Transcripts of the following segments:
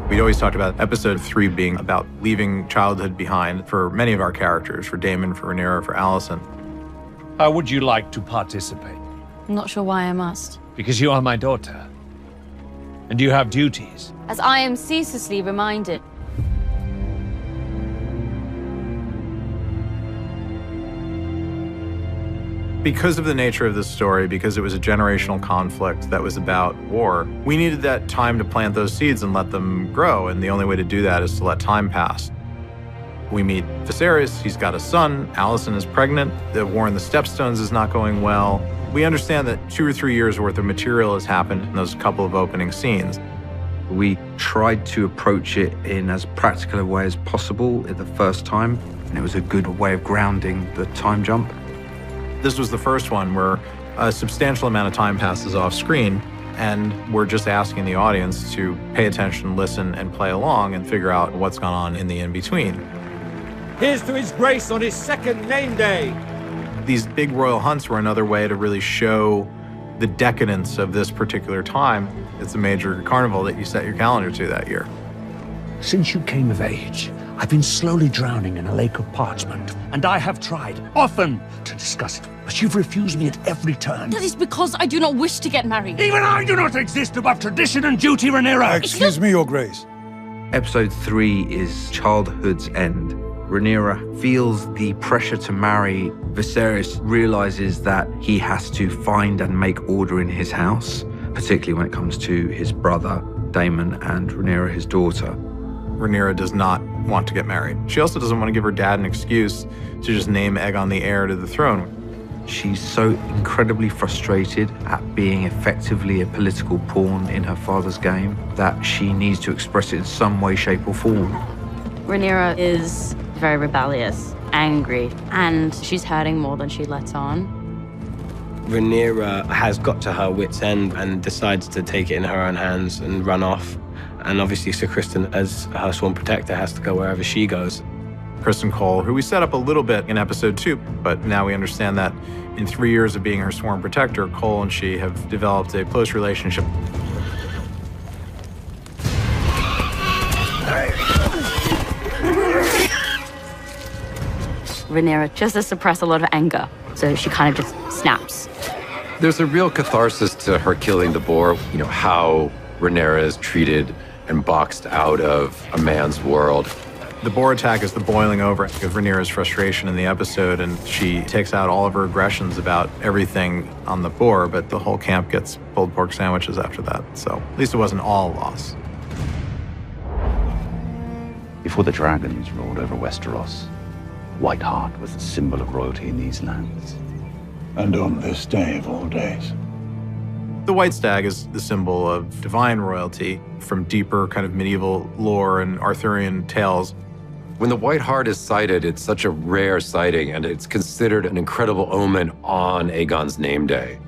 We'd always talked about episode 3 being about leaving childhood behind for many of our characters, for Daemon, for Rhaenyra, for Alicent. How would you like to participate? I'm not sure why I must. Because you are my daughter. And you have duties. As I am ceaselessly reminded. Because of the nature of this story, because it was a generational conflict that was about war, we needed that time to plant those seeds and let them grow, and the only way to do that is to let time pass. We meet Viserys, he's got a son, Alicent is pregnant, the war in the Stepstones is not going well. We understand that 2 or 3 years worth of material has happened in those couple of opening scenes. We tried to approach it in as practical a way as possible at the first time, and it was a good way of grounding the time jump. This was the first one where a substantial amount of time passes off screen, and we're just asking the audience to pay attention, listen, and play along and figure out what's gone on in the in-between. Here's to his grace on his second name day. These big royal hunts were another way to really show the decadence of this particular time. It's a major carnival that you set your calendar to that year. Since you came of age, I've been slowly drowning in a lake of parchment, and I have tried, often, to discuss it, but you've refused me at every turn. That is because I do not wish to get married. Even I do not exist above tradition and duty, Rhaenyra! Excuse me, Your Grace. Episode 3 is childhood's end. Rhaenyra feels the pressure to marry. Viserys realizes that he has to find and make order in his house, particularly when it comes to his brother, Daemon, and Rhaenyra, his daughter. Rhaenyra does not want to get married. She also doesn't want to give her dad an excuse to just name Aegon the heir to the throne. She's so incredibly frustrated at being effectively a political pawn in her father's game that she needs to express it in some way, shape, or form. Rhaenyra is very rebellious, angry, and she's hurting more than she lets on. Rhaenyra has got to her wit's end and decides to take it in her own hands and run off. And obviously Sir Criston, as her sworn protector, has to go wherever she goes. Criston Cole, who we set up a little bit in episode 2, but now we understand that in 3 years of being her sworn protector, Cole and she have developed a close relationship. Rhaenyra just to suppress a lot of anger, so she kind of just snaps. There's a real catharsis to her killing the boar, you know, how Rhaenyra is treated and boxed out of a man's world. The boar attack is the boiling over of Rhaenyra's frustration in the episode, and she takes out all of her aggressions about everything on the boar, but the whole camp gets pulled pork sandwiches after that, so at least it wasn't all loss. Before the dragons ruled over Westeros, White Hart was a symbol of royalty in these lands. And on this day of all days. The white stag is the symbol of divine royalty from deeper kind of medieval lore and Arthurian tales. When the White Hart is sighted, it's such a rare sighting, and it's considered an incredible omen on Aegon's name day.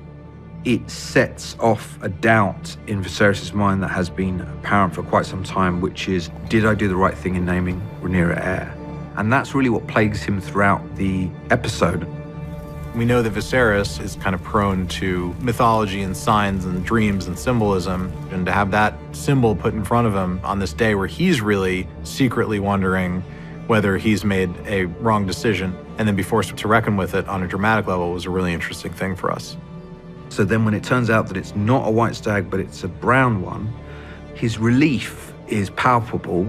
It sets off a doubt in Viserys' mind that has been apparent for quite some time, which is, did I do the right thing in naming Rhaenyra heir? And that's really what plagues him throughout the episode. We know that Viserys is kind of prone to mythology and signs and dreams and symbolism, and to have that symbol put in front of him on this day where he's really secretly wondering whether he's made a wrong decision and then be forced to reckon with it on a dramatic level was a really interesting thing for us. So then when it turns out that it's not a white stag, but it's a brown one, his relief is palpable,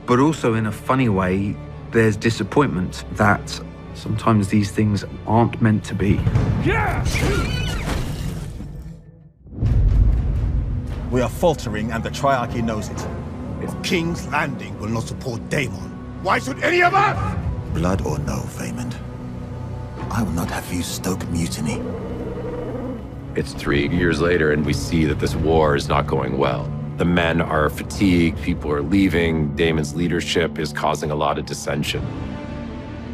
but also in a funny way, there's disappointment that sometimes these things aren't meant to be. Yeah! We are faltering, and the Triarchy knows it. If King's Landing will not support Daemon, why should any of us? Blood or no, Vaemond, I will not have you stoke mutiny. It's 3 years later, and we see that this war is not going well. The men are fatigued, people are leaving, Daemon's leadership is causing a lot of dissension.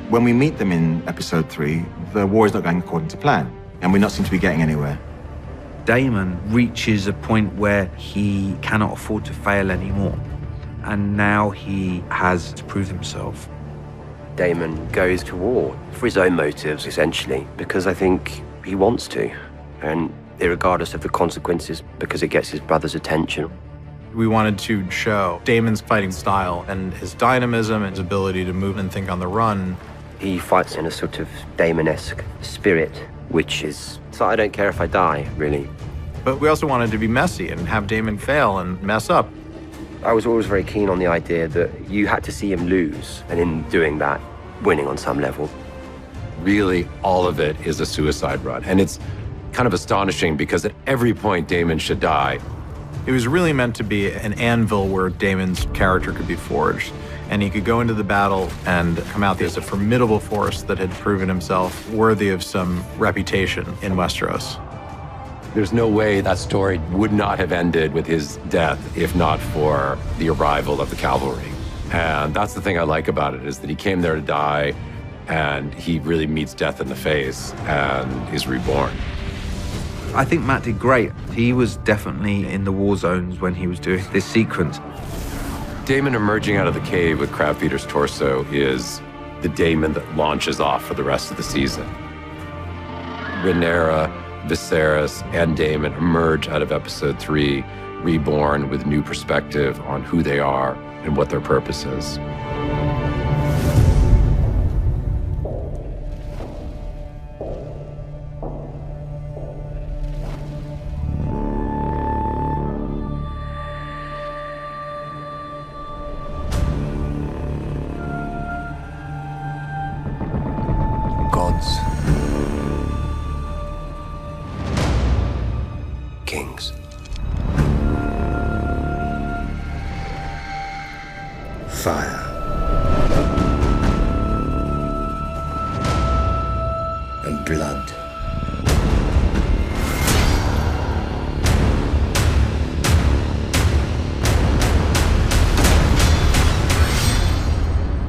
When we meet them in episode 3, the war is not going according to plan, and we not seem to be getting anywhere. Daemon reaches a point where he cannot afford to fail anymore, and now he has to prove himself. Daemon goes to war for his own motives, essentially, because I think he wants to, and regardless of the consequences, because it gets his brother's attention. We wanted to show Daemon's fighting style and his dynamism and his ability to move and think on the run. He fights in a sort of Daemon-esque spirit, which is, so I don't care if I die, really. But we also wanted to be messy and have Daemon fail and mess up. I was always very keen on the idea that you had to see him lose, and in doing that, winning on some level. Really, all of it is a suicide run. And it's kind of astonishing because at every point Daemon should die. It was really meant to be an anvil where Daemon's character could be forged, and he could go into the battle and come out as a formidable force that had proven himself worthy of some reputation in Westeros. There's no way that story would not have ended with his death if not for the arrival of the cavalry. And that's the thing I like about it, is that he came there to die, and he really meets death in the face and is reborn. I think Matt did great. He was definitely in the war zones when he was doing this sequence. Daemon emerging out of the cave with Crabfeeder's torso is the Daemon that launches off for the rest of the season. Rhaenyra, Viserys, and Daemon emerge out of episode 3, reborn with new perspective on who they are and what their purpose is. Gods. Kings. Fire. And blood.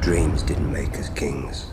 Dreams didn't make us kings.